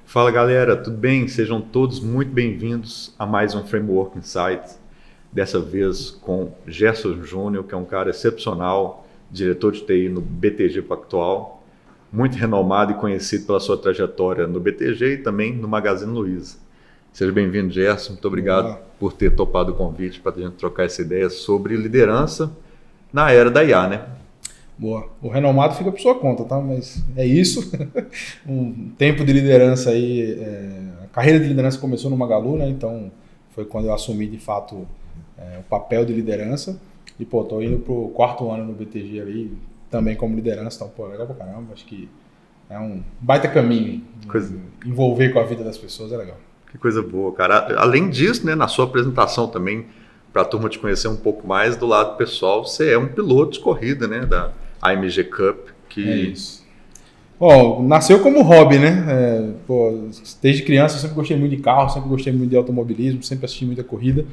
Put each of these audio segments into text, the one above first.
Fala galera, tudo bem? Sejam todos muito bem-vindos a mais um Framework Insights, dessa vez com Gerson Júnior, que é um cara excepcional, diretor de TI no BTG Pactual, muito renomado e conhecido pela sua trajetória no BTG e também no Magazine Luiza. Seja bem-vindo, Gerson, muito obrigado por ter topado o convite para a gente trocar essa ideia sobre liderança na era da IA, né? Boa. O renomado fica por sua conta, tá? Mas é isso. Um tempo de liderança aí. A carreira de liderança começou no Magalu, né? Então foi quando eu assumi de fato o papel de liderança. E pô, tô indo pro 4º ano no BTG ali, também como liderança. Então, pô, legal pra caramba. Acho que é um baita caminho. Envolver com a vida das pessoas é legal. Que coisa boa, cara. Além disso, né, na sua apresentação também, para a turma te conhecer um pouco mais do lado pessoal, você é um piloto de corrida, né, da AMG Cup. É isso. Bom, nasceu como hobby, né? Desde criança eu sempre gostei muito de carro, sempre gostei muito de automobilismo, sempre assisti muita corrida.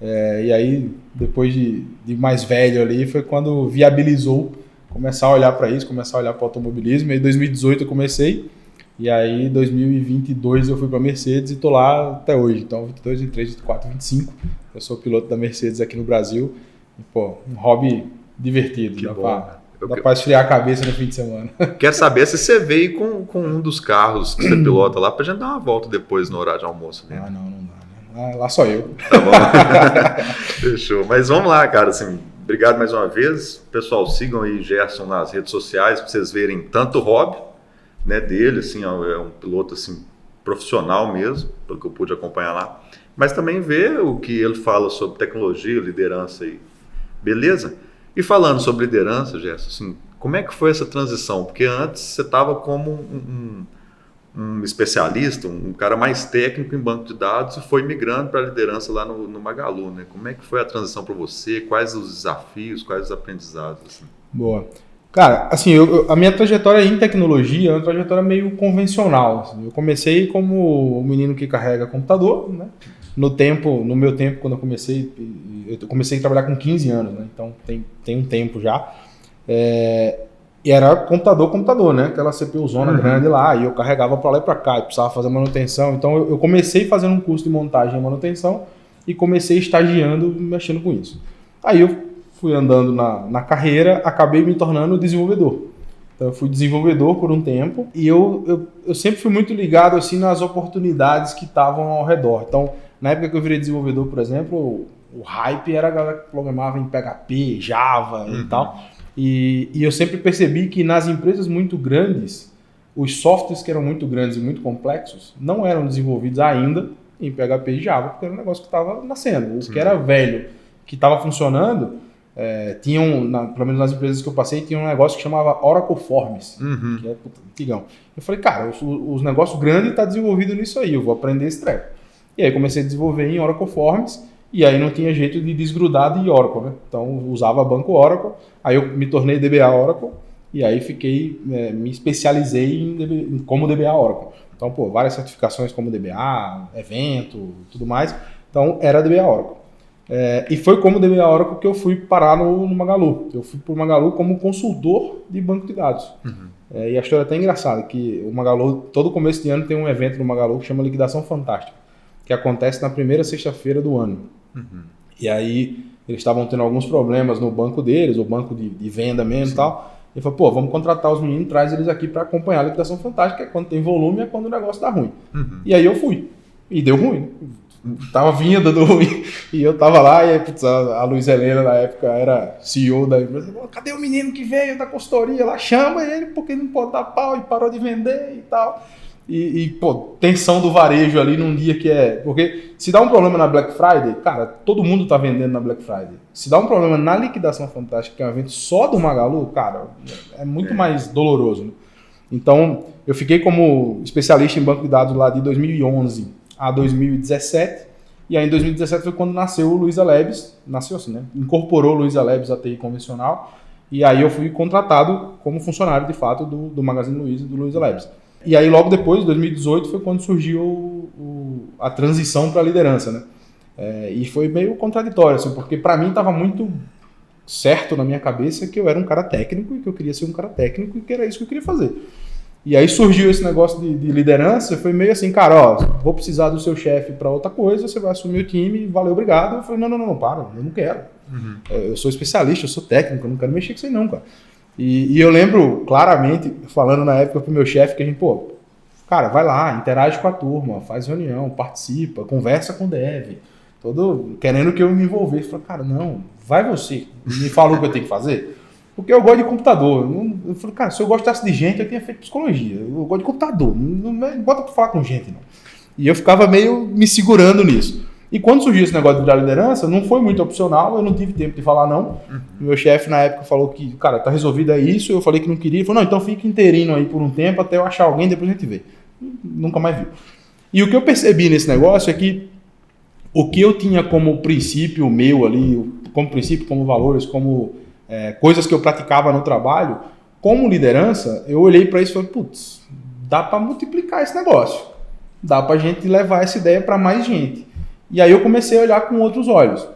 E aí, depois de mais velho ali, foi quando viabilizou começar a olhar para isso, começar a olhar para o automobilismo. E em 2018 eu comecei, e aí em 2022 eu fui para a Mercedes e tô lá até hoje. Então, 22, 23, 24, 25, eu sou piloto da Mercedes aqui no Brasil. E, pô, um hobby divertido. Que dá bom. para esfriar a cabeça no fim de semana. Quero saber se você veio com um dos carros que você pilota lá, pra gente dar uma volta depois no horário de almoço. Né? Ah, não dá, né? Lá só eu. Tá bom. Fechou. Mas vamos lá, cara. Assim, obrigado mais uma vez. Pessoal, sigam aí Gerson nas redes sociais para vocês verem tanto o hobby, né, dele, assim, é um piloto assim, profissional mesmo, pelo que eu pude acompanhar lá, mas também ver o que ele fala sobre tecnologia, liderança aí. Beleza? E falando sobre liderança, Gerson, assim, como é que foi essa transição? Porque antes você estava como um especialista, um cara mais técnico em banco de dados e foi migrando para a liderança lá no Magalu, né? Como é que foi a transição para você? Quais os desafios, quais os aprendizados? Assim? Boa. Cara, assim, a minha trajetória em tecnologia é uma trajetória meio convencional. Assim. Eu comecei como um menino que carrega computador, né? No meu tempo, quando eu comecei a trabalhar com 15 anos, né? Então tem um tempo já. E era computador, né? Aquela CPU zona grande lá, e eu carregava para lá e para cá, e precisava fazer manutenção. Então eu comecei fazendo um curso de montagem e manutenção e comecei estagiando, mexendo com isso. Aí eu fui andando na carreira, acabei me tornando desenvolvedor. Então eu fui desenvolvedor por um tempo e eu sempre fui muito ligado assim nas oportunidades que estavam ao redor. Então, na época que eu virei desenvolvedor, por exemplo, o hype era a galera que programava em PHP, Java e tal. E eu sempre percebi que nas empresas muito grandes, os softwares que eram muito grandes e muito complexos não eram desenvolvidos ainda em PHP e Java, porque era um negócio que estava nascendo. O que era velho, que estava funcionando, pelo menos nas empresas que eu passei, tinha um negócio que chamava Oracle Forms, que é antigão. Eu falei, cara, os negócios grandes estão desenvolvidos nisso aí, eu vou aprender esse treco. E aí comecei a desenvolver em Oracle Forms, e aí não tinha jeito de desgrudar de Oracle, né? Então usava banco Oracle, aí eu me tornei DBA Oracle, e aí me especializei como DBA Oracle. Então, várias certificações como DBA, evento, tudo mais. Então era DBA Oracle. E foi como DBA Oracle que eu fui parar no Magalu. Eu fui para o Magalu como consultor de banco de dados. E a história é até engraçada, que o Magalu, todo começo de ano tem um evento no Magalu que chama Liquidação Fantástica, que acontece na primeira sexta-feira do ano. E aí eles estavam tendo alguns problemas no banco deles, o banco de venda mesmo e tal. E falou, vamos contratar os meninos, traz eles aqui para acompanhar a Liquidação Fantástica, que é quando tem volume, é quando o negócio dá ruim. E aí eu fui. E deu ruim, né? Tava vindo do ruim, e eu tava lá, e aí, putz, a Luiz Helena na época era CEO da empresa, cadê o menino que veio da consultoria lá, chama ele porque ele não pode dar pau e parou de vender e tal, tensão do varejo ali num dia porque se dá um problema na Black Friday, cara, todo mundo tá vendendo na Black Friday, se dá um problema na Liquidação Fantástica, que é um evento só do Magalu, cara, é muito mais doloroso, né? Então, eu fiquei como especialista em banco de dados lá de 2011 a 2017, e aí em 2017 foi quando nasceu o Luiza Labs, nasceu assim, né? Incorporou o Luiza Labs à TI convencional, e aí eu fui contratado como funcionário, de fato, do Magazine Luiza e do Luiza Labs. E aí logo depois, em 2018, foi quando surgiu a transição para a liderança, né? E foi meio contraditório, assim, porque para mim estava muito certo na minha cabeça que eu era um cara técnico, e que eu queria ser um cara técnico, e que era isso que eu queria fazer. E aí surgiu esse negócio de liderança, foi meio assim, cara, ó, vou precisar do seu chefe para outra coisa, você vai assumir o time, valeu, obrigado. Eu falei, não, para, eu não quero. Eu sou especialista, eu sou técnico, eu não quero mexer com isso aí não, cara. E eu lembro claramente, falando na época pro meu chefe, que a gente, cara, vai lá, interage com a turma, faz reunião, participa, conversa com o dev, todo querendo que eu me envolvesse. Eu falei, cara, não, vai você, me fala o que eu tenho que fazer. Porque eu gosto de computador. Eu falei, cara, se eu gostasse de gente, eu tinha feito psicologia. Eu gosto de computador, não bota pra falar com gente, não. E eu ficava meio me segurando nisso. E quando surgiu esse negócio de virar liderança, não foi muito opcional, eu não tive tempo de falar não. Meu chefe na época falou que, cara, tá resolvido é isso, eu falei que não queria. Ele falou, não, então fica interino aí por um tempo até eu achar alguém, depois a gente vê. Nunca mais viu. E o que eu percebi nesse negócio é que o que eu tinha como princípio meu ali, como princípio, como valores, como coisas que eu praticava no trabalho, como liderança, eu olhei para isso e falei, putz, dá para multiplicar esse negócio. Dá para a gente levar essa ideia para mais gente. E aí eu comecei a olhar com outros olhos.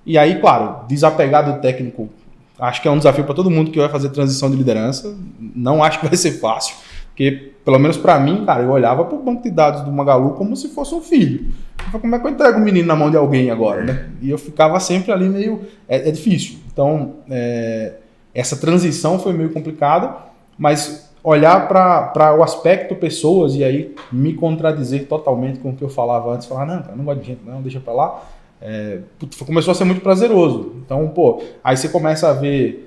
E aí, claro, desapegar do técnico, acho que é um desafio para todo mundo que vai fazer transição de liderança. Não acho que vai ser fácil, porque, pelo menos para mim, cara, eu olhava para o banco de dados do Magalu como se fosse um filho. Eu falei, como é que eu entrego um menino na mão de alguém agora, né? E eu ficava sempre ali meio... É difícil. Então, essa transição foi meio complicada, mas olhar para o aspecto pessoas e aí me contradizer totalmente com o que eu falava antes, falar, não, cara, não gosto de gente, não, deixa para lá, começou a ser muito prazeroso. Então, aí você começa a ver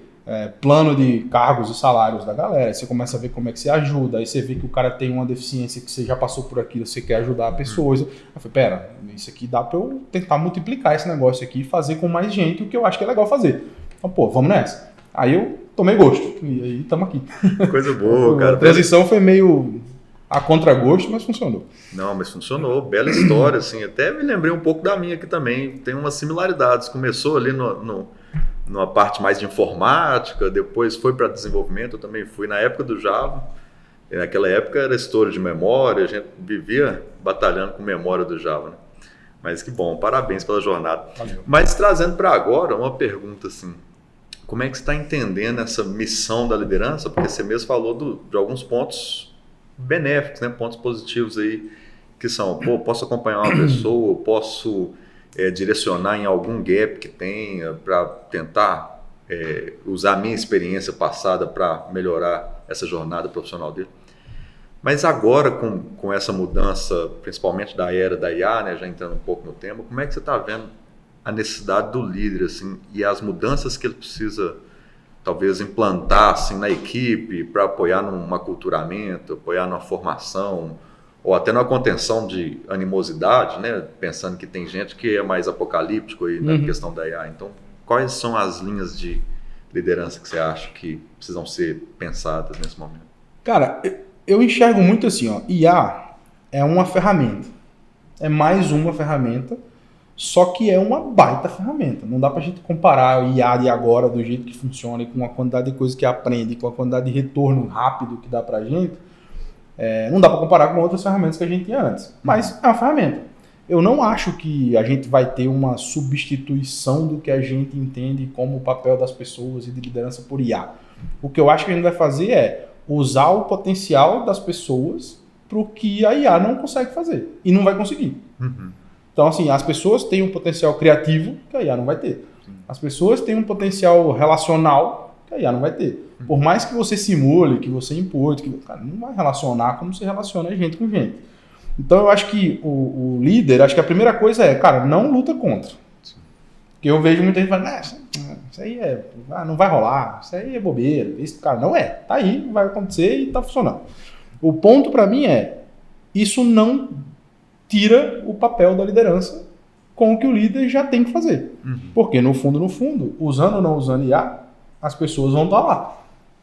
plano de cargos e salários da galera, você começa a ver como é que você ajuda, aí você vê que o cara tem uma deficiência que você já passou por aquilo, você quer ajudar a pessoa. Eu falei, pera, isso aqui dá para eu tentar multiplicar esse negócio aqui e fazer com mais gente o que eu acho que é legal fazer. Então, vamos nessa. Aí eu tomei gosto, e aí estamos aqui. Coisa boa, cara. A transição foi meio a contragosto, mas funcionou. Não, mas funcionou, bela história, assim, até me lembrei um pouco da minha aqui também, tem umas similaridades, começou ali numa parte mais de informática, depois foi para desenvolvimento, eu também fui na época do Java, e naquela época era estouro de memória, a gente vivia batalhando com memória do Java, né? Mas que bom, parabéns pela jornada. Valeu. Mas trazendo para agora uma pergunta assim, como é que você está entendendo essa missão da liderança? Porque você mesmo falou de alguns pontos benéficos, né? Pontos positivos aí, que são, posso acompanhar uma pessoa, posso direcionar em algum gap que tenha para tentar usar a minha experiência passada para melhorar essa jornada profissional dele. Mas agora, com essa mudança, principalmente da era da IA, né, já entrando um pouco no tema, como é que você está vendo a necessidade do líder assim, e as mudanças que ele precisa, talvez, implantar assim, na equipe para apoiar num aculturamento, apoiar numa formação, ou até numa contenção de animosidade, né? Pensando que tem gente que é mais apocalíptico aí na questão da IA. Então, quais são as linhas de liderança que você acha que precisam ser pensadas nesse momento? Cara, eu enxergo muito assim, ó, IA é uma ferramenta, é mais uma ferramenta, só que é uma baita ferramenta. Não dá pra gente comparar o IA de agora, do jeito que funciona, e com a quantidade de coisas que aprende, com a quantidade de retorno rápido que dá pra gente. Não dá para comparar com outras ferramentas que a gente tinha antes, mas é uma ferramenta. Eu não acho que a gente vai ter uma substituição do que a gente entende como o papel das pessoas e de liderança por IA. O que eu acho que a gente vai fazer é usar o potencial das pessoas para o que a IA não consegue fazer, e não vai conseguir. Então, assim, as pessoas têm um potencial criativo que a IA não vai ter. As pessoas têm um potencial relacional que a IA não vai ter. Por mais que você simule, que você impute, cara, não vai relacionar como se relaciona gente com gente. Então eu acho que o líder, acho que a primeira coisa é, cara, não luta contra. Porque eu vejo muita gente falando, isso aí não vai rolar, isso aí é bobeira. Isso, cara, não é. Tá aí, vai acontecer e tá funcionando. O ponto para mim isso não tira o papel da liderança com o que o líder já tem que fazer. Porque no fundo, usando ou não usando IA, as pessoas vão estar lá.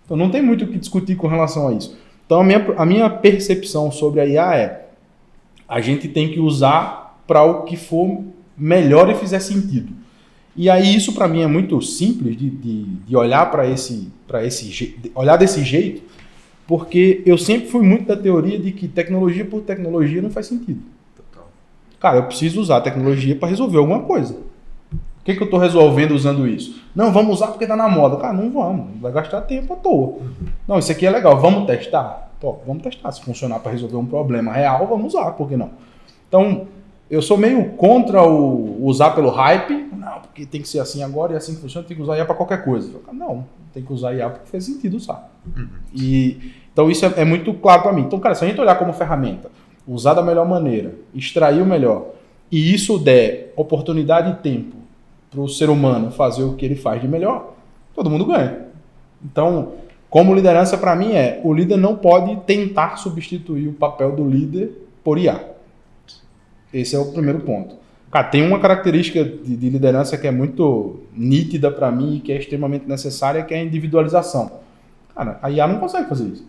Então não tem muito o que discutir com relação a isso. Então a minha percepção sobre a IA a gente tem que usar para o que for melhor e fizer sentido. E aí isso para mim é muito simples de olhar para olhar desse jeito, porque eu sempre fui muito da teoria de que tecnologia por tecnologia não faz sentido. Total. Cara, eu preciso usar a tecnologia para resolver alguma coisa. O que eu estou resolvendo usando isso? Não, vamos usar porque está na moda. Cara, não vamos. Vai gastar tempo à toa. Não, isso aqui é legal. Vamos testar? Pô, vamos testar. Se funcionar para resolver um problema real, vamos usar, por que não? Então, eu sou meio contra o usar pelo hype. Não, porque tem que ser assim agora e assim que funciona, tem que usar IA para qualquer coisa. Não, tem que usar IA porque faz sentido usar. Então, isso é muito claro para mim. Então, cara, se a gente olhar como ferramenta, usar da melhor maneira, extrair o melhor, e isso der oportunidade e tempo para o ser humano fazer o que ele faz de melhor, todo mundo ganha. Então, como liderança, para mim, o líder não pode tentar substituir o papel do líder por IA. Esse é o primeiro ponto. Cara, tem uma característica de liderança que é muito nítida para mim e que é extremamente necessária, que é a individualização. Cara, a IA não consegue fazer isso.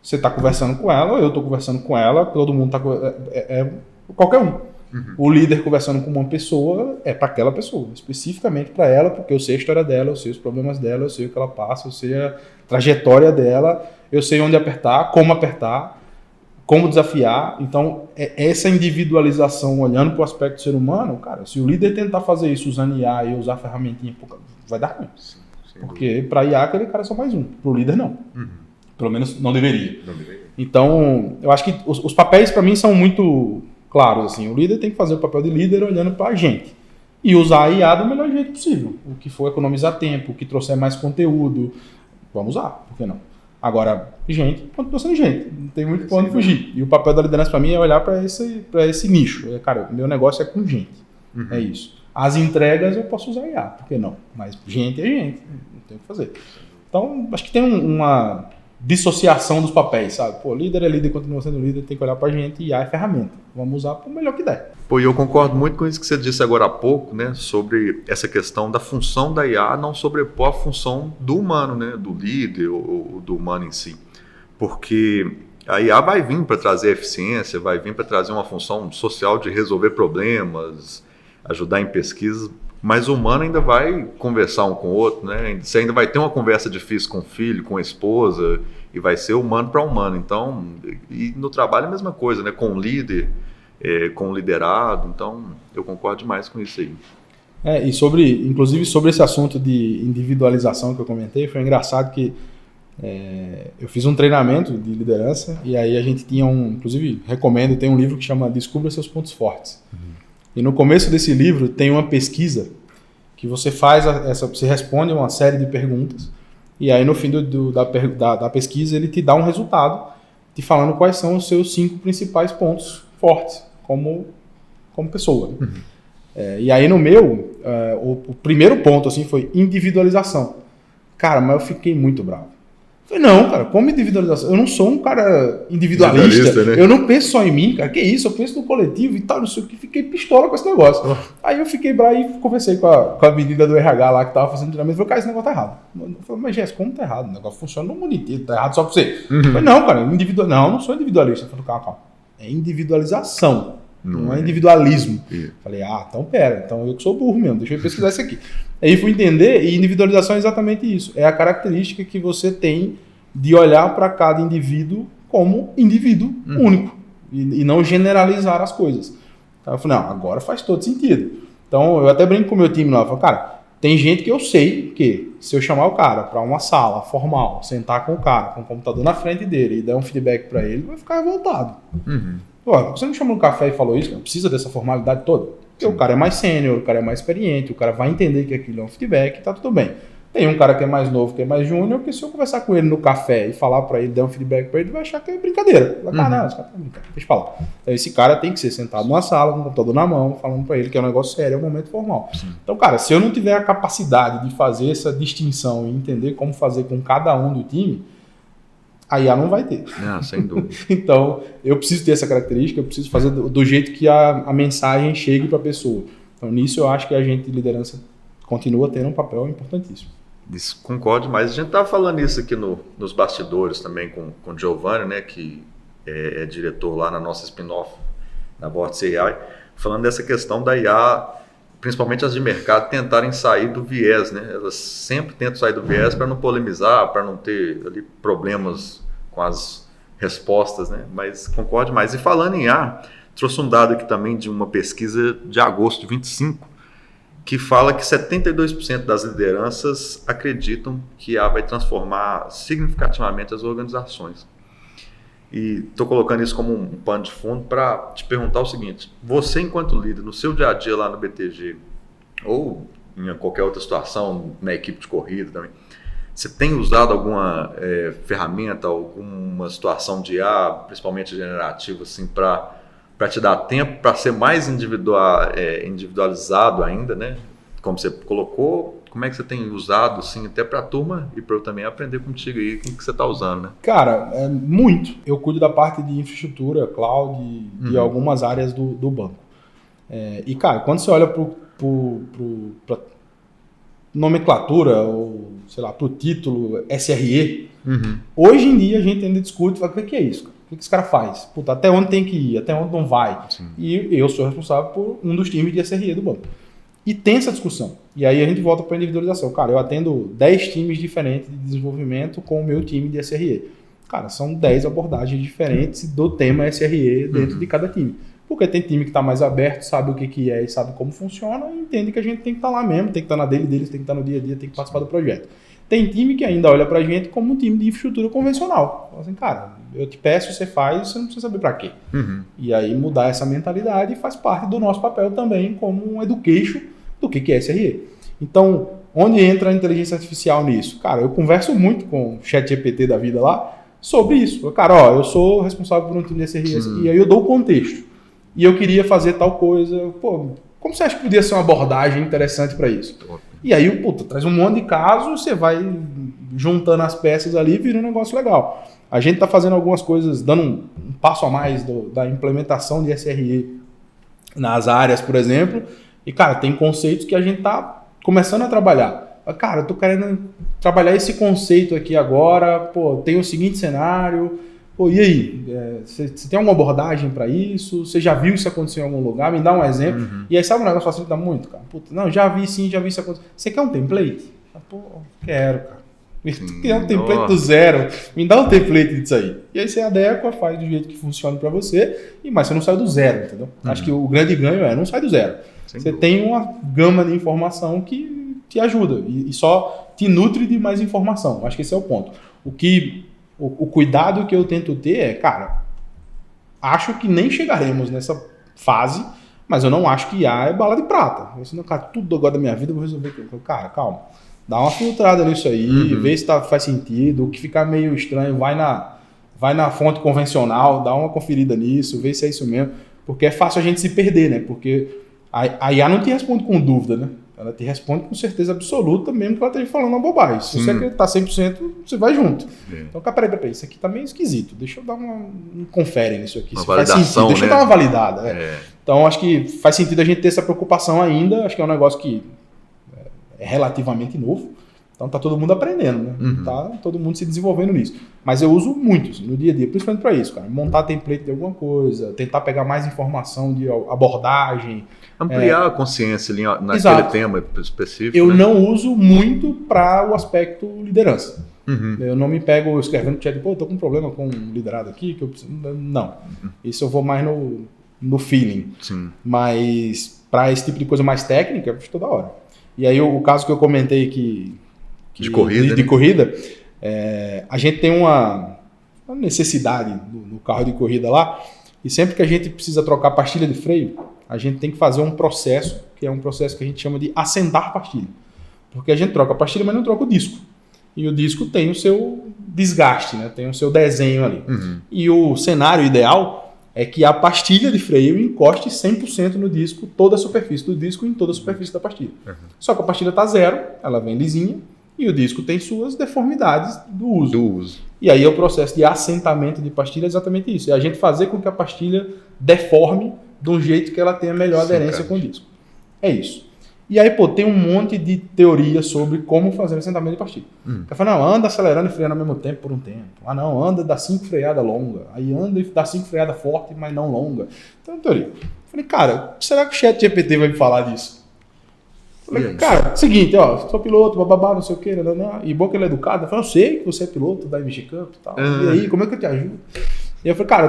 Você está conversando com ela, eu estou conversando com ela, todo mundo está... qualquer um. O líder conversando com uma pessoa é para aquela pessoa, especificamente para ela, porque eu sei a história dela, eu sei os problemas dela, eu sei o que ela passa, eu sei a trajetória dela, eu sei onde apertar, como desafiar. Então, essa individualização, olhando para o aspecto do ser humano, cara, se o líder tentar fazer isso usando IA e usar ferramentinha, vai dar ruim. Porque para IA aquele cara é só mais um, para o líder não. Pelo menos não deveria. Então, eu acho que os papéis para mim são muito claros. Assim. O líder tem que fazer o papel de líder olhando para a gente. E usar a IA do melhor jeito possível. O que for economizar tempo, o que trouxer mais conteúdo, vamos usar, por que não? Agora, gente, continua sendo gente. Não tem muito pra onde fugir. E o papel da liderança para mim é olhar para esse nicho. Cara, meu negócio é com gente. É isso. As entregas eu posso usar IA, por que não? Mas gente é gente. Não tem o que fazer. Então, acho que tem uma dissociação dos papéis, sabe? Pô, líder é líder, continua sendo líder, tem que olhar pra gente e IA é ferramenta. Vamos usar pro melhor que der. Pô, e eu concordo muito com isso que você disse agora há pouco, né? Sobre essa questão da função da IA não sobrepor a função do humano, né? Do líder ou do humano em si. Porque a IA vai vir para trazer eficiência, vai vir para trazer uma função social de resolver problemas, ajudar em pesquisas, mas o humano ainda vai conversar um com o outro, né? Você ainda vai ter uma conversa difícil com o filho, com a esposa, e vai ser humano para humano. Então, e no trabalho é a mesma coisa, né? Com o líder, com o liderado. Então, eu concordo demais com isso aí. E inclusive sobre esse assunto de individualização que eu comentei, foi engraçado que eu fiz um treinamento de liderança e aí a gente tinha inclusive recomendo, tem um livro que chama Descubra Seus Pontos Fortes. E no começo desse livro tem uma pesquisa que você faz, você responde uma série de perguntas e aí no fim da pesquisa ele te dá um resultado te falando quais são os seus 5 principais pontos fortes como pessoa. E aí no meu, o primeiro ponto assim, foi individualização. Cara, mas eu fiquei muito bravo. Falei, não, cara, como individualização? Eu não sou um cara individualista, né? Eu não penso só em mim, cara, que isso, eu penso no coletivo e tal, não sei o que, fiquei pistola com esse negócio. Aí eu fiquei bravo e conversei com a menina do RH lá que tava fazendo treinamento, falei, cara, esse negócio tá errado. Eu falei, mas Jéssica, como tá errado? O negócio funciona no mundo inteiro, tá errado só pra você. Eu falei, não, cara, eu não sou individualista. Eu falei, calma, é individualização, não é individualismo. Falei, então pera, então eu que sou burro mesmo, deixa eu pesquisar isso aqui. Aí fui entender, e individualização é exatamente isso. É a característica que você tem de olhar para cada indivíduo como indivíduo único. E não generalizar as coisas. Então eu falei, não, agora faz todo sentido. Então eu até brinco com o meu time lá. Eu falo, cara, tem gente que eu sei que se eu chamar o cara para uma sala formal, sentar com o cara, com o computador na frente dele e dar um feedback para ele, vai ficar revoltado. Pô, você não chamou no café e falou isso? Não precisa dessa formalidade toda. Porque o cara é mais sênior, o cara é mais experiente, o cara vai entender que aquilo é um feedback, tá tudo bem. Tem um cara que é mais novo, que é mais júnior, que se eu conversar com ele no café e falar pra ele, dar um feedback pra ele, vai achar que é brincadeira. Vai falar, não, esse cara tá brincando, deixa eu falar. Então esse cara tem que ser sentado numa sala, com o computador na mão, falando pra ele que é um negócio sério, é um momento formal. Então, cara, se eu não tiver a capacidade de fazer essa distinção e entender como fazer com cada um do time, a IA não vai ter. Sem dúvida. Então, eu preciso ter essa característica, eu preciso fazer do jeito que a mensagem chegue para a pessoa. Então, nisso eu acho que a gente de liderança continua tendo um papel importantíssimo. Isso, concordo demais. A gente estava falando isso aqui nos bastidores também com o Giovanni, né, que é diretor lá na nossa spin-off, na Vórtice AI, falando dessa questão da IA, principalmente as de mercado, tentarem sair do viés, né? Elas sempre tentam sair do viés para não polemizar, para não ter ali problemas com as respostas, né? Mas concordo mais. E falando em IA, trouxe um dado aqui também de uma pesquisa de agosto de 25, que fala que 72% das lideranças acreditam que a IA vai transformar significativamente as organizações. E estou colocando isso como um pano de fundo para te perguntar o seguinte: você, enquanto líder, no seu dia a dia lá no BTG, ou em qualquer outra situação, na equipe de corrida também, você tem usado alguma ferramenta, alguma situação de IA, principalmente generativa, assim, para te dar tempo para ser mais individualizado ainda, né? Como você colocou, como é que você tem usado, assim, até para a turma e para eu também aprender contigo aí, o que você está usando, né? Cara, muito. Eu cuido da parte de infraestrutura, cloud, de algumas áreas do banco. E, cara, quando você olha para nomenclatura, ou, sei lá, para o título SRE, hoje em dia a gente ainda discute, fala, o que é isso, cara? O que esse cara faz? Puta, até onde tem que ir? Até onde não vai? Sim. E eu sou responsável por um dos times de SRE do banco. E tem essa discussão. E aí a gente volta para a individualização. Cara, eu atendo 10 times diferentes de desenvolvimento com o meu time de SRE. Cara, são 10 abordagens diferentes do tema SRE dentro de cada time. Porque tem time que está mais aberto, sabe o que é e sabe como funciona, e entende que a gente tem que estar lá mesmo, tem que estar na deles, tem que estar no dia a dia, tem que participar do projeto. Tem time que ainda olha pra gente como um time de infraestrutura convencional. Fala assim, cara, eu te peço, você faz, você não precisa saber pra quê. E aí mudar essa mentalidade faz parte do nosso papel também como um education do que é SRE. Então, onde entra a inteligência artificial nisso? Cara, eu converso muito com o ChatGPT da vida lá sobre isso. Cara, eu sou responsável por um time de SRE, e aí eu dou o contexto. E eu queria fazer tal coisa. Pô, como você acha que podia ser uma abordagem interessante para isso? E aí, traz um monte de casos, você vai juntando as peças ali e vira um negócio legal. A gente está fazendo algumas coisas, dando um passo a mais da implementação de SRE nas áreas, por exemplo. E, cara, tem conceitos que a gente está começando a trabalhar. Cara, eu tô querendo trabalhar esse conceito aqui agora, tem o seguinte cenário... E aí, você tem alguma abordagem para isso? Você já viu isso acontecer em algum lugar? Me dá um exemplo. E aí, sabe um negócio que facilita muito, cara? Não, já vi isso acontecer. Você quer um template? Quero, cara. Tu quer um template do zero? Me dá um template disso aí. E aí você adequa, faz do jeito que funciona para você, mas você não sai do zero, entendeu? Acho que o grande ganho não sai do zero. Você tem uma gama de informação que te ajuda e só te nutre de mais informação. Acho que esse é o ponto. O cuidado que eu tento ter cara, acho que nem chegaremos nessa fase, mas eu não acho que IA é bala de prata. Cara, tudo agora da minha vida eu vou resolver. Cara, calma. Dá uma filtrada nisso aí, vê se faz sentido. O que ficar meio estranho, vai na fonte convencional, dá uma conferida nisso, vê se é isso mesmo. Porque é fácil a gente se perder, né? Porque a IA não te responde com dúvida, né? Ela te responde com certeza absoluta, mesmo que ela esteja falando uma bobagem. Se você acreditar 100%, você vai junto. Então, peraí, isso aqui tá meio esquisito. Deixa eu dar um confere nisso aqui. Uma validação, deixa eu dar uma validada. Então, acho que faz sentido a gente ter essa preocupação ainda. Acho que é um negócio que é relativamente novo. Então, tá todo mundo aprendendo, né? Tá todo mundo se desenvolvendo nisso. Mas eu uso muito assim, no dia a dia, principalmente para isso, cara. Montar template de alguma coisa, tentar pegar mais informação de abordagem. Ampliar a consciência ali naquele tema específico. Eu não uso muito para o aspecto liderança. Eu não me pego escrevendo no chat, tô com um problema com um liderado aqui, que eu preciso... Não. Isso eu vou mais no feeling. Sim. Mas para esse tipo de coisa mais técnica, toda hora. E aí o caso que eu comentei de corrida, a gente tem uma necessidade no carro de corrida lá, e sempre que a gente precisa trocar pastilha de freio, a gente tem que fazer um processo, que é um processo que a gente chama de assentar pastilha. Porque a gente troca a pastilha, mas não troca o disco. E o disco tem o seu desgaste, né? Tem o seu desenho ali. E o cenário ideal é que a pastilha de freio encoste 100% no disco, toda a superfície do disco em toda a superfície da pastilha. Só que a pastilha está zero, ela vem lisinha, e o disco tem suas deformidades do uso. E aí o processo de assentamento de pastilha é exatamente isso. É a gente fazer com que a pastilha deforme de um jeito que ela tenha melhor aderência com o disco. É isso. E aí, tem um monte de teoria sobre como fazer o assentamento de pastilha. Ela fala, não, anda acelerando e freando ao mesmo tempo por um tempo. Ah, não, anda dá 5 freadas longas. Aí anda e dá 5 freadas fortes, mas não longa. Então, teoria. Eu falei, cara, será que o ChatGPT vai me falar disso? Falei, cara, seguinte, sou piloto, bababá, não sei o que, e bom que ele é educado. Eu falei, eu sei que você é piloto da MG Cup e tal. E aí, como é que eu te ajudo? E eu falei, cara,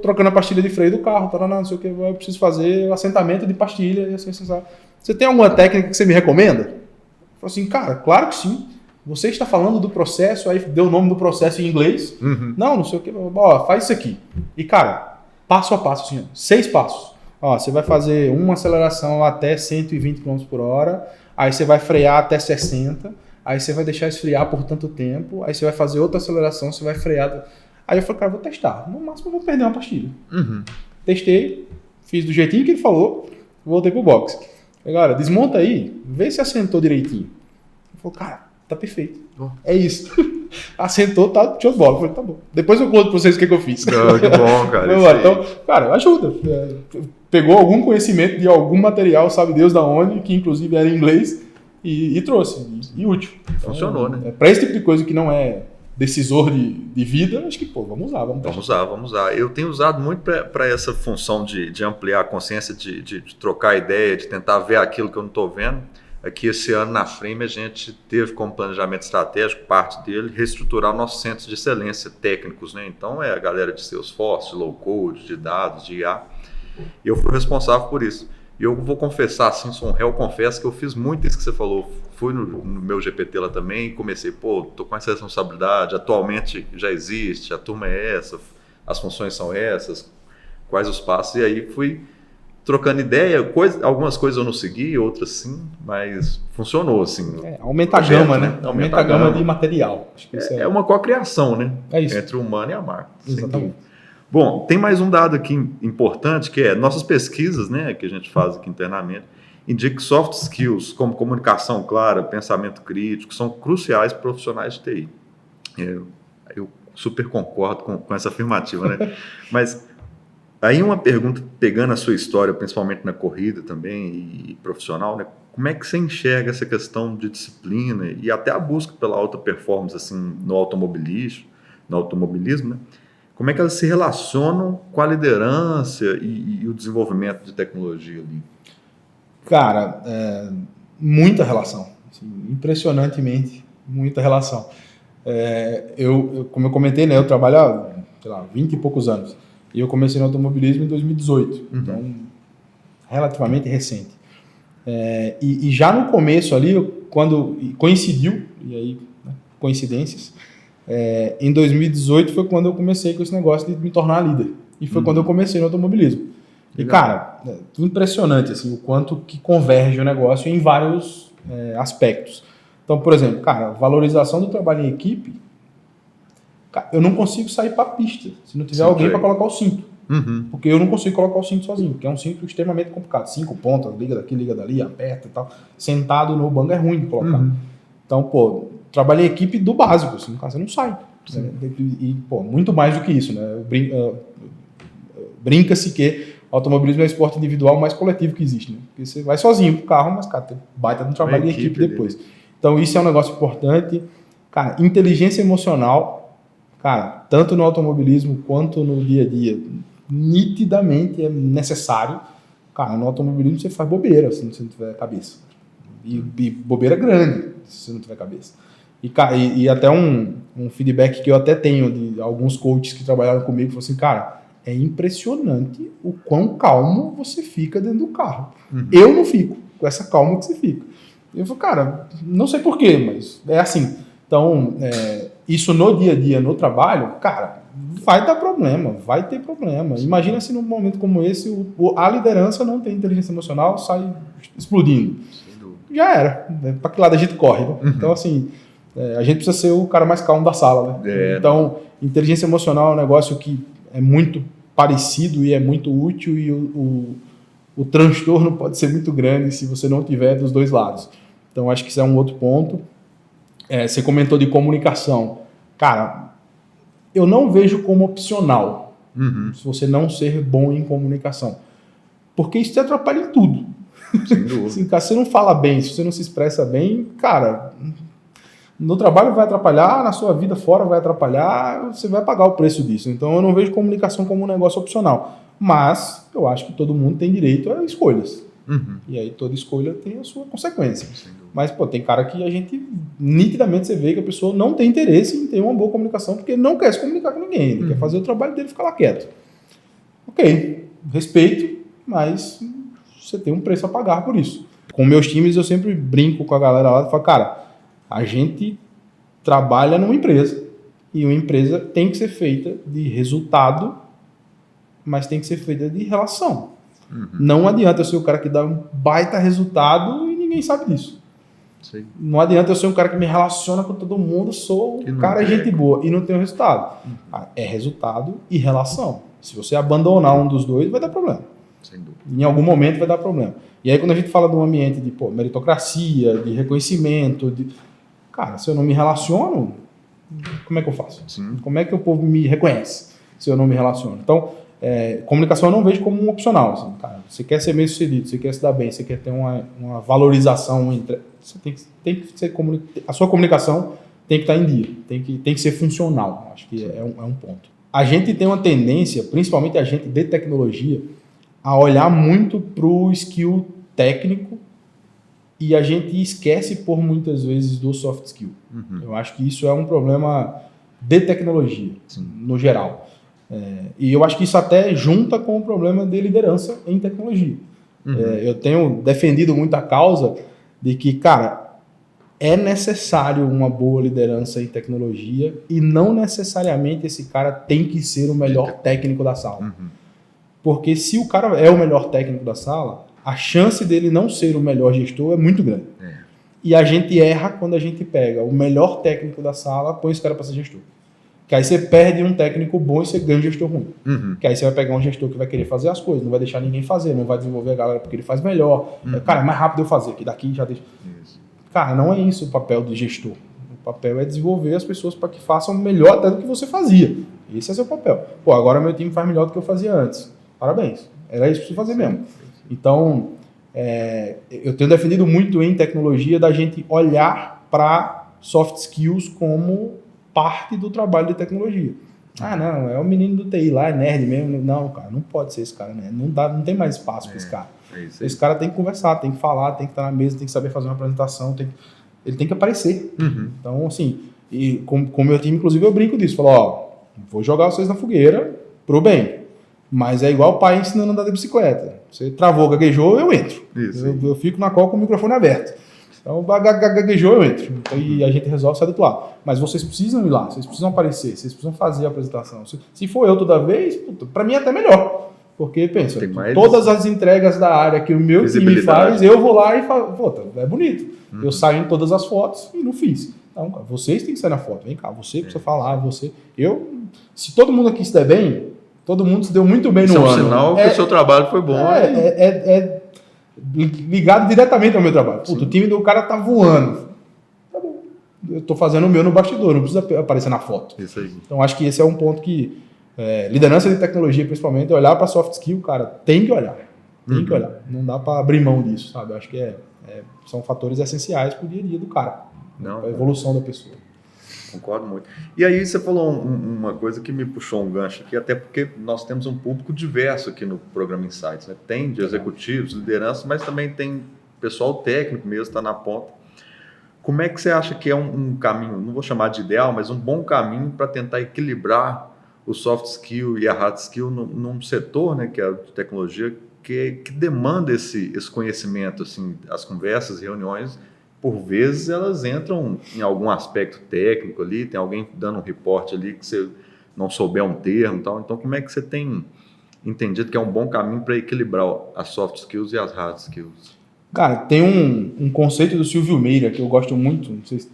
trocando a pastilha de freio do carro, não sei o que, eu preciso fazer o assentamento de pastilha, e assim, você tem alguma técnica que você me recomenda? Eu falei assim, cara, claro que sim. você está falando do processo, aí deu o nome do processo em inglês. Não sei o que, ó, faz isso aqui. E, cara, passo a passo, assim, 6 passos. Ó, você vai fazer uma aceleração até 120 km por hora, aí você vai frear até 60, aí você vai deixar esfriar por tanto tempo, aí você vai fazer outra aceleração, você vai frear. Aí eu falei, cara, vou testar. No máximo eu vou perder uma pastilha. Testei, fiz do jeitinho que ele falou, voltei pro box. Falei, galera, desmonta aí, vê se assentou direitinho. Ele falou, cara, tá perfeito. É isso. Assentou, tá show de bola. Eu falei, tá bom. Depois eu conto pra vocês o que eu fiz. Que bom, cara. Então, cara, ajuda. Pegou algum conhecimento de algum material, sabe Deus da onde, que inclusive era em inglês, e trouxe. E útil. Funcionou, então, né? Pra esse tipo de coisa que não é decisor de vida, acho que, pô, vamos usar. Vamos usar. Eu tenho usado muito para essa função de ampliar a consciência, de trocar ideia, de tentar ver aquilo que eu não estou vendo. Aqui esse ano na Frame a gente teve como planejamento estratégico, parte dele, reestruturar nossos centros de excelência técnicos, né? Então é a galera de Salesforce, de low code, de dados, de IA. E eu fui responsável por isso. E eu vou confessar, assim, sou um réu, confesso que eu fiz muito isso que você falou. Fui no meu GPT lá também e comecei, tô com essa responsabilidade, atualmente já existe, a turma é essa, as funções são essas, quais os passos, e aí fui trocando ideia, algumas coisas eu não segui, outras sim, mas funcionou, assim. Aumenta a gama, né? Aumenta a gama de material. Acho que é uma cocriação, né? É isso. Entre o humano e a marca. Exatamente. Bom, tem mais um dado aqui importante, que é nossas pesquisas, né, que a gente faz aqui internamente, indicam que soft skills, como comunicação clara, pensamento crítico, são cruciais para profissionais de TI. Eu super concordo com essa afirmativa, né? Mas aí uma pergunta, pegando a sua história, principalmente na corrida também e profissional, né? Como é que você enxerga essa questão de disciplina e até a busca pela alta performance assim, no automobilismo, né? Como é que elas se relacionam com a liderança e o desenvolvimento de tecnologia ali? Cara, muita relação. Assim, impressionantemente, muita relação. Como eu comentei, né, eu trabalho há, sei lá, 20 e poucos anos. E eu comecei no automobilismo em 2018. Então, relativamente recente. E já no começo ali, quando coincidiu, e aí, né, coincidências, em 2018 foi quando eu comecei com esse negócio de me tornar líder. E foi quando eu comecei no automobilismo. Legal. E, cara, impressionante assim, o quanto que converge o negócio em vários aspectos. Então, por exemplo, cara, valorização do trabalho em equipe, cara, eu não consigo sair para a pista se não tiver alguém para colocar o cinto. Porque eu não consigo colocar o cinto sozinho, porque é um cinto extremamente complicado. 5 pontas, liga daqui, liga dali, aperta e tal. Sentado no banco é ruim de colocar. Então, pô, trabalhei em equipe do básico, assim, você não sai. E, pô, muito mais do que isso, né? Brinca-se que o automobilismo é o esporte individual mais coletivo que existe, né? Porque você vai sozinho pro carro, mas, cara, tem baita de um trabalho em equipe depois. Então, isso é um negócio importante. Cara, inteligência emocional, cara, tanto no automobilismo quanto no dia a dia, nitidamente é necessário. Cara, no automobilismo você faz bobeira se você não tiver cabeça. E bobeira grande se você não tiver cabeça. E até um feedback que eu até tenho de alguns coaches que trabalharam comigo, falou assim, cara, é impressionante o quão calmo você fica dentro do carro. Eu não fico com essa calma que você fica. Eu falo, cara, não sei porquê, mas é assim. Então, isso no dia a dia, no trabalho, cara, vai dar problema, vai ter problema. Imagina se num momento como esse, a liderança não tem inteligência emocional, sai explodindo. Já era. Para que lado a gente corre, né? Então, assim, a gente precisa ser o cara mais calmo da sala, né? Então, inteligência emocional é um negócio que é muito parecido e é muito útil, e o transtorno pode ser muito grande se você não tiver dos dois lados. Então, acho que isso é um outro ponto. Você comentou de comunicação. Cara, eu não vejo como opcional se você não ser bom em comunicação. Porque isso te atrapalha em tudo. Sem dúvida. Assim, cara, se você não fala bem, se você não se expressa bem, cara, no trabalho vai atrapalhar, na sua vida fora vai atrapalhar, você vai pagar o preço disso. Então eu não vejo comunicação como um negócio opcional. Mas eu acho que todo mundo tem direito a escolhas. E aí toda escolha tem a sua consequência. Mas, pô, tem cara que a gente, nitidamente você vê que a pessoa não tem interesse em ter uma boa comunicação, porque ele não quer se comunicar com ninguém, ele quer fazer o trabalho dele e ficar lá quieto. Ok, respeito, mas você tem um preço a pagar por isso. Com meus times eu sempre brinco com a galera lá e falo, cara, a gente trabalha numa empresa. E uma empresa tem que ser feita de resultado, mas tem que ser feita de relação. Não adianta eu ser o cara que dá um baita resultado e ninguém sabe disso. Sim. Não adianta eu ser um cara que me relaciona com todo mundo, sou um cara gente boa e não tenho resultado. É resultado e relação. Se você abandonar um dos dois, vai dar problema. Sem dúvida. Em algum momento vai dar problema. E aí quando a gente fala de um ambiente de meritocracia, de reconhecimento, cara, se eu não me relaciono, como é que eu faço? Sim. Como é que o povo me reconhece se eu não me relaciono? Então, comunicação eu não vejo como um opcional. Assim, cara, você quer ser bem sucedido, você quer se dar bem, você quer ter uma valorização, você tem que ser a sua comunicação tem que estar em dia, tem que ser funcional. Acho que é um ponto. A gente tem uma tendência, principalmente a gente de tecnologia, a olhar muito para o skill técnico e a gente esquece por muitas vezes do soft skill. Eu acho que isso é um problema de tecnologia, no geral. E eu acho que isso até junta com o problema de liderança em tecnologia. Eu tenho defendido muito a causa de que, cara, é necessário uma boa liderança em tecnologia e não necessariamente esse cara tem que ser o melhor técnico da sala. Porque se o cara é o melhor técnico da sala, a chance dele não ser o melhor gestor é muito grande. E a gente erra quando a gente pega o melhor técnico da sala, põe esse cara para ser gestor. Que aí você perde um técnico bom e você ganha um gestor ruim. Que aí você vai pegar um gestor que vai querer fazer as coisas, não vai deixar ninguém fazer, não vai desenvolver a galera porque ele faz melhor. Cara, é mais rápido eu fazer, que daqui já deixa... Cara, não é isso o papel do gestor. O papel é desenvolver as pessoas para que façam melhor até do que você fazia. Esse é seu papel. Pô, agora meu time faz melhor do que eu fazia antes. Parabéns. Era isso que você fazer mesmo. Então, eu tenho defendido muito em tecnologia da gente olhar para soft skills como parte do trabalho de tecnologia. Ah, não, é o menino do TI lá, é nerd mesmo. Não, cara, não pode ser esse cara, né? Não tem mais espaço para esse cara. Esse cara tem que conversar, tem que falar, tem que estar na mesa, tem que saber fazer uma apresentação, ele tem que aparecer. Então, assim, e com o meu time, inclusive, eu brinco disso. Falo, vou jogar vocês na fogueira pro bem. Mas é igual o pai ensinando a andar de bicicleta. Você travou, gaguejou, eu entro. Eu fico na call com o microfone aberto. Então, gaguejou, eu entro. Então, e a gente resolve sair do outro lado. Mas vocês precisam ir lá, vocês precisam aparecer, vocês precisam fazer a apresentação. Se for eu toda vez, para mim é até melhor. Porque, pensa, todas as entregas da área que o meu time faz, eu vou lá e falo, pô, é bonito. Eu saio em todas as fotos e não fiz. Então, cara, vocês têm que sair na foto. Vem cá, você precisa falar, você... Se todo mundo aqui se der bem, todo mundo se deu muito bem no ano. Isso é um sinal que o seu trabalho foi bom. Ligado diretamente ao meu trabalho. Puta, o time do cara tá voando. Tá bom. Eu tô fazendo o meu no bastidor, não precisa aparecer na foto. Isso aí. Então, acho que esse é um ponto que... liderança de tecnologia, principalmente, olhar para soft skill, cara, tem que olhar. Tem que olhar. Não dá para abrir mão disso, sabe? Eu acho que são fatores essenciais pro dia a dia do cara. A evolução da pessoa. Concordo muito. E aí você falou uma coisa que me puxou um gancho aqui, até porque nós temos um público diverso aqui no programa Insights, né? Tem de executivos, liderança, mas também tem pessoal técnico mesmo, está na ponta. Como é que você acha que é um caminho, não vou chamar de ideal, mas um bom caminho para tentar equilibrar o soft skill e a hard skill num setor, né, que é a tecnologia, que demanda esse conhecimento, assim, as conversas, reuniões, por vezes elas entram em algum aspecto técnico ali, tem alguém dando um reporte ali que você não souber um termo e tal. Então, como é que você tem entendido que é um bom caminho para equilibrar as soft skills e as hard skills? Cara, tem um conceito do Silvio Meira que eu gosto muito. Não sei se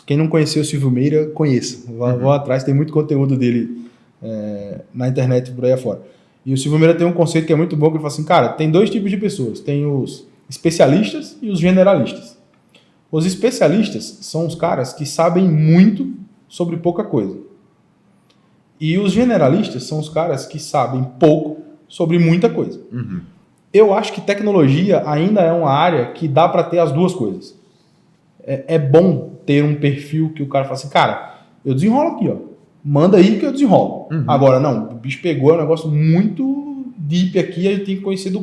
quem não conheceu o Silvio Meira, conheça. Vou atrás, tem muito conteúdo dele na internet por aí afora. E o Silvio Meira tem um conceito que é muito bom, que ele fala assim, cara, tem dois tipos de pessoas. Tem os especialistas e os generalistas. Os especialistas são os caras que sabem muito sobre pouca coisa. E os generalistas são os caras que sabem pouco sobre muita coisa. Eu acho que tecnologia ainda é uma área que dá para ter as duas coisas. É bom ter um perfil que o cara fala assim, cara, eu desenrolo aqui, ó. Manda aí que eu desenrolo. Agora, não, o bicho pegou, é um negócio muito deep aqui, a gente tem que conhecer do...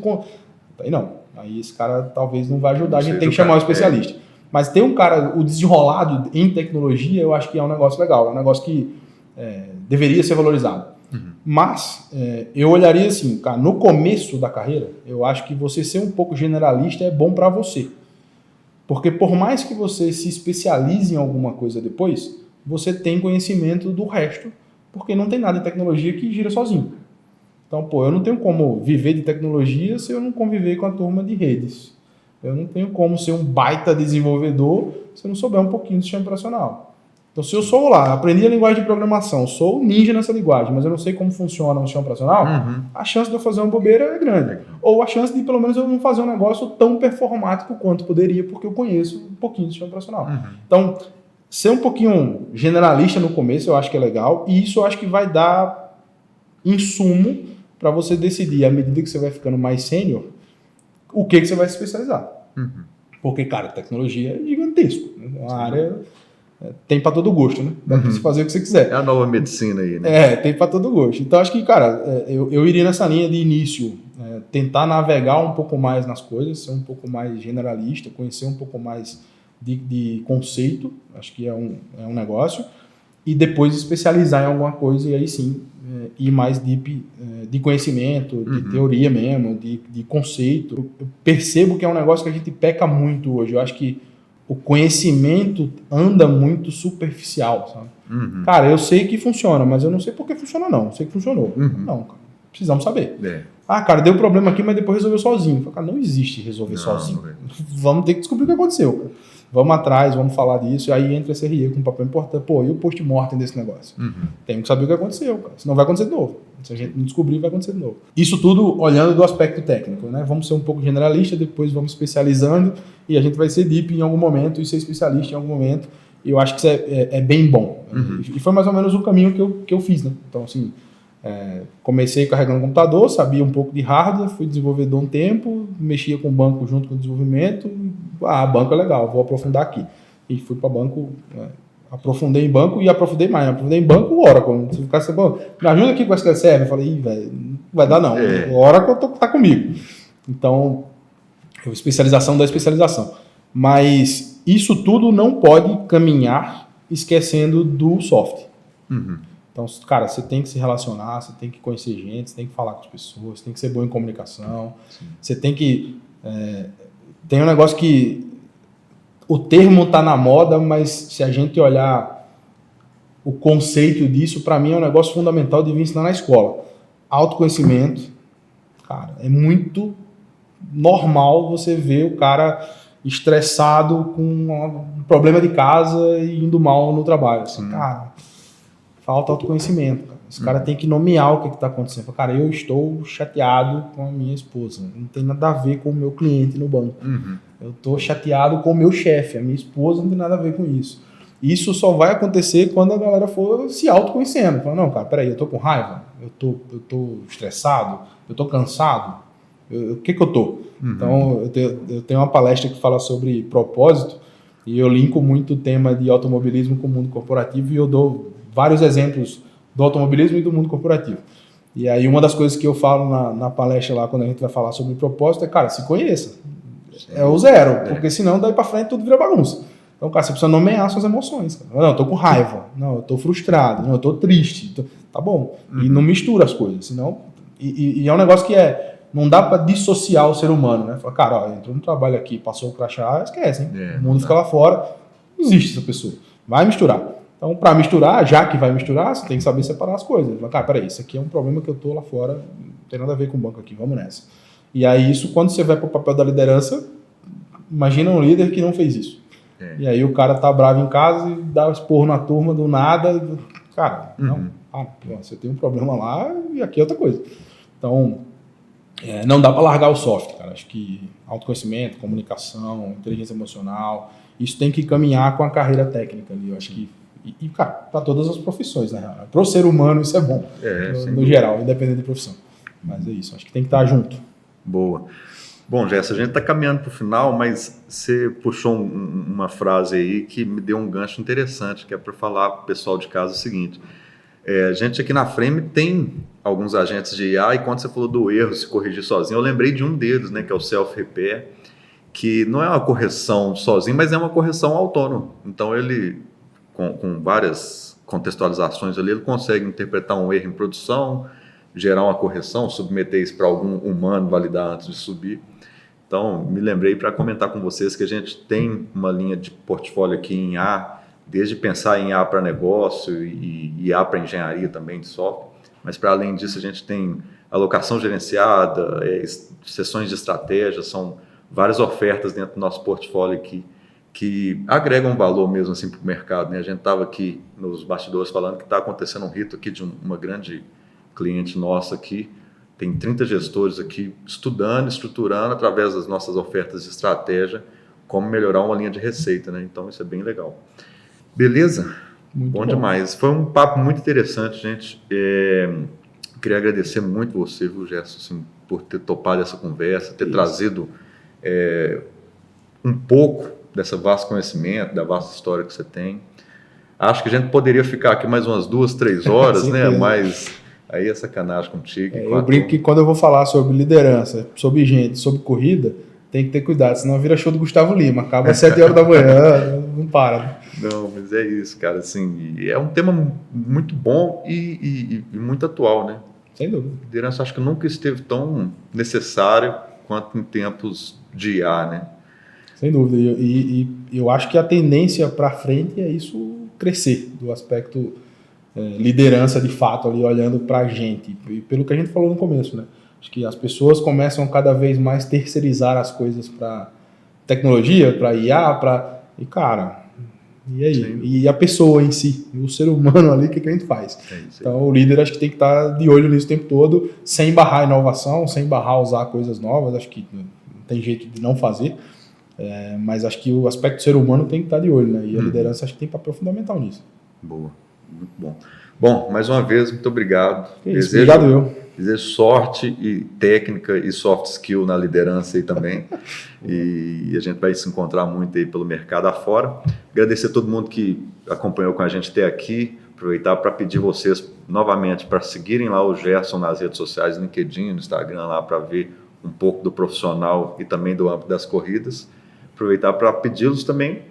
Aí não, aí esse cara talvez não vai ajudar, a gente tem que chamar o especialista. Mas tem um cara, o desenrolado em tecnologia, eu acho que é um negócio legal, é um negócio que deveria ser valorizado. Mas eu olharia assim, cara, no começo da carreira, eu acho que você ser um pouco generalista é bom para você. Porque por mais que você se especialize em alguma coisa depois, você tem conhecimento do resto, porque não tem nada em tecnologia que gira sozinho. Então, eu não tenho como viver de tecnologia se eu não conviver com a turma de redes. Eu não tenho como ser um baita desenvolvedor se eu não souber um pouquinho do sistema operacional. Então, se eu sou lá, aprendi a linguagem de programação, sou ninja nessa linguagem, mas eu não sei como funciona o sistema operacional, a chance de eu fazer uma bobeira é grande. Ou a chance de, pelo menos, eu não fazer um negócio tão performático quanto poderia, porque eu conheço um pouquinho do sistema operacional. Então, ser um pouquinho generalista no começo, eu acho que é legal, e isso eu acho que vai dar insumo para você decidir, à medida que você vai ficando mais sênior, o que você vai se especializar. Porque, cara, tecnologia é gigantesco. Né? Uma área tem para todo gosto, né? Dá para você fazer o que você quiser. É a nova medicina aí, né? Tem para todo gosto. Então, acho que, cara, eu iria nessa linha de início, tentar navegar um pouco mais nas coisas, ser um pouco mais generalista, conhecer um pouco mais de conceito, acho que é um negócio, e depois especializar em alguma coisa e aí sim ir mais deep de conhecimento, de teoria mesmo, de conceito. Eu percebo que é um negócio que a gente peca muito hoje. Eu acho que o conhecimento anda muito superficial, sabe? Cara, eu sei que funciona, mas eu não sei por que funciona não. Eu sei que funcionou. Não, cara. Precisamos saber. Cara, deu problema aqui, mas depois resolveu sozinho. Cara, não existe resolver sozinho. Vamos ter que descobrir o que aconteceu, cara. Vamos atrás, vamos falar disso, e aí entra a SRE com um papel importante. E o post-mortem desse negócio? Tem que saber o que aconteceu, cara. Senão vai acontecer de novo. Se a gente não descobrir, vai acontecer de novo. Isso tudo olhando do aspecto técnico, né? Vamos ser um pouco generalista, depois vamos especializando, e a gente vai ser deep em algum momento e ser especialista em algum momento. E eu acho que isso é bem bom. E foi mais ou menos o caminho que eu fiz, né? Então, assim, comecei carregando computador, sabia um pouco de hardware, fui desenvolvedor um tempo, mexia com banco junto com o desenvolvimento. Banco é legal, vou aprofundar aqui. E fui para banco, aprofundei em banco e aprofundei mais. Aprofundei em banco o Oracle. Se ficasse, me ajuda aqui com o SQL Server. Eu falei, velho, não vai dar não. O Oracle tá comigo. Então, especialização da especialização. Mas isso tudo não pode caminhar esquecendo do soft. Então, cara, você tem que se relacionar, você tem que conhecer gente, você tem que falar com as pessoas, você tem que ser bom em comunicação, você tem que... tem um negócio que o termo tá na moda, mas se a gente olhar o conceito disso, para mim é um negócio fundamental de vir ensinar na escola. Autoconhecimento, cara, é muito normal você ver o cara estressado com um problema de casa e indo mal no trabalho. Assim, cara, falta autoconhecimento. Cara. Esse cara tem que nomear o que está acontecendo. Cara, eu estou chateado com a minha esposa. Não tem nada a ver com o meu cliente no banco. Eu estou chateado com o meu chefe. A minha esposa não tem nada a ver com isso. Isso só vai acontecer quando a galera for se autoconhecendo. Fala, não, cara, peraí, eu estou com raiva? Eu estou estressado? Eu estou cansado? O que eu estou? Então, eu tenho uma palestra que fala sobre propósito e eu linko muito o tema de automobilismo com o mundo corporativo e eu dou vários exemplos do automobilismo e do mundo corporativo. E aí uma das coisas que eu falo na palestra lá, quando a gente vai falar sobre propósito, é, cara, se conheça. É o zero, porque senão daí pra frente tudo vira bagunça. Então, cara, você precisa nomear suas emoções. Cara. Não, eu tô com raiva. Não, eu tô frustrado. Não, eu tô triste. Tá bom. E não mistura as coisas, senão... E é um negócio que não dá para dissociar o ser humano, né? Fala, cara, entrou no trabalho aqui, passou o crachá, esquece, hein? O mundo fica lá fora, não existe essa pessoa. Vai misturar. Então, para misturar, já que vai misturar, você tem que saber separar as coisas. Fala, cara, peraí, isso aqui é um problema que eu tô lá fora, não tem nada a ver com o banco aqui, vamos nessa. E aí, isso, quando você vai pro papel da liderança, imagina um líder que não fez isso. E aí o cara tá bravo em casa e dá esporro na turma do nada. Cara, não, você tem um problema lá e aqui é outra coisa. Então, não dá para largar o soft, cara. Acho que autoconhecimento, comunicação, inteligência emocional, isso tem que caminhar com a carreira técnica ali. Eu acho que, cara, para todas as profissões, né? Para o ser humano isso é bom, no geral, independente da profissão. Mas é isso, acho que tem que estar junto. Boa. Bom, Gerson, a gente está caminhando para o final, mas você puxou uma frase aí que me deu um gancho interessante, que é para falar para o pessoal de casa o seguinte. A gente aqui na Frame tem alguns agentes de IA, e quando você falou do erro, se corrigir sozinho, eu lembrei de um deles, né, que é o Self-Repair, que não é uma correção sozinho, mas é uma correção autônoma. Então ele, com várias contextualizações ali, ele consegue interpretar um erro em produção, gerar uma correção, submeter isso para algum humano, validar antes de subir. Então, me lembrei para comentar com vocês que a gente tem uma linha de portfólio aqui em IA, desde pensar em IA para negócio e IA para engenharia também de software, mas para além disso a gente tem alocação gerenciada, sessões de estratégia, são várias ofertas dentro do nosso portfólio aqui que agregam valor mesmo assim para o mercado, né? A gente estava aqui nos bastidores falando que está acontecendo um rito aqui de uma grande cliente nossa aqui, tem 30 gestores aqui estudando, estruturando através das nossas ofertas de estratégia como melhorar uma linha de receita, né? Então isso é bem legal. Beleza? Muito Bom demais. Foi um papo muito interessante, gente. Queria agradecer muito você, viu, Gerson, assim, por ter topado essa conversa, ter trazido um pouco dessa vasto conhecimento, da vasta história que você tem. Acho que a gente poderia ficar aqui mais umas 2, 3 horas, né? Mas aí é sacanagem contigo. Eu brinco que quando eu vou falar sobre liderança, sobre gente, sobre corrida, tem que ter cuidado, senão vira show do Gustavo Lima, acaba às 7 horas da manhã, não para. Né? Não, mas é isso, cara, assim, é um tema muito bom e muito atual, né? Sem dúvida. Liderança acho que nunca esteve tão necessário quanto em tempos de IA, né? Sem dúvida, e eu acho que a tendência para frente é isso crescer, do aspecto liderança de fato ali, olhando para a gente, e pelo que a gente falou no começo, né? Acho que as pessoas começam cada vez mais terceirizar as coisas para tecnologia, para IA, e cara, e aí? Sim. E a pessoa em si, o ser humano ali, o que a gente faz? Sim. Então o líder acho que tem que estar de olho nisso o tempo todo, sem barrar a inovação, sem barrar usar coisas novas, acho que não tem jeito de não fazer, mas acho que o aspecto ser humano tem que estar de olho, né? E a liderança acho que tem papel fundamental nisso. Boa, muito bom. Bom, mais uma vez, muito obrigado. Obrigado eu. Desejo sorte e técnica e soft skill na liderança aí também. E a gente vai se encontrar muito aí pelo mercado afora. Agradecer a todo mundo que acompanhou com a gente até aqui. Aproveitar para pedir vocês novamente para seguirem lá o Gerson nas redes sociais, no LinkedIn, no Instagram, lá para ver um pouco do profissional e também do âmbito das corridas. Aproveitar para pedi-los também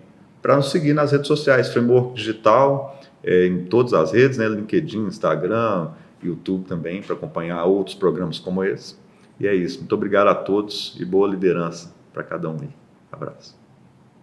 para nos seguir nas redes sociais, Framework Digital, em todas as redes, né? LinkedIn, Instagram, YouTube também, para acompanhar outros programas como esse. E é isso. Muito obrigado a todos e boa liderança para cada um aí. Abraço.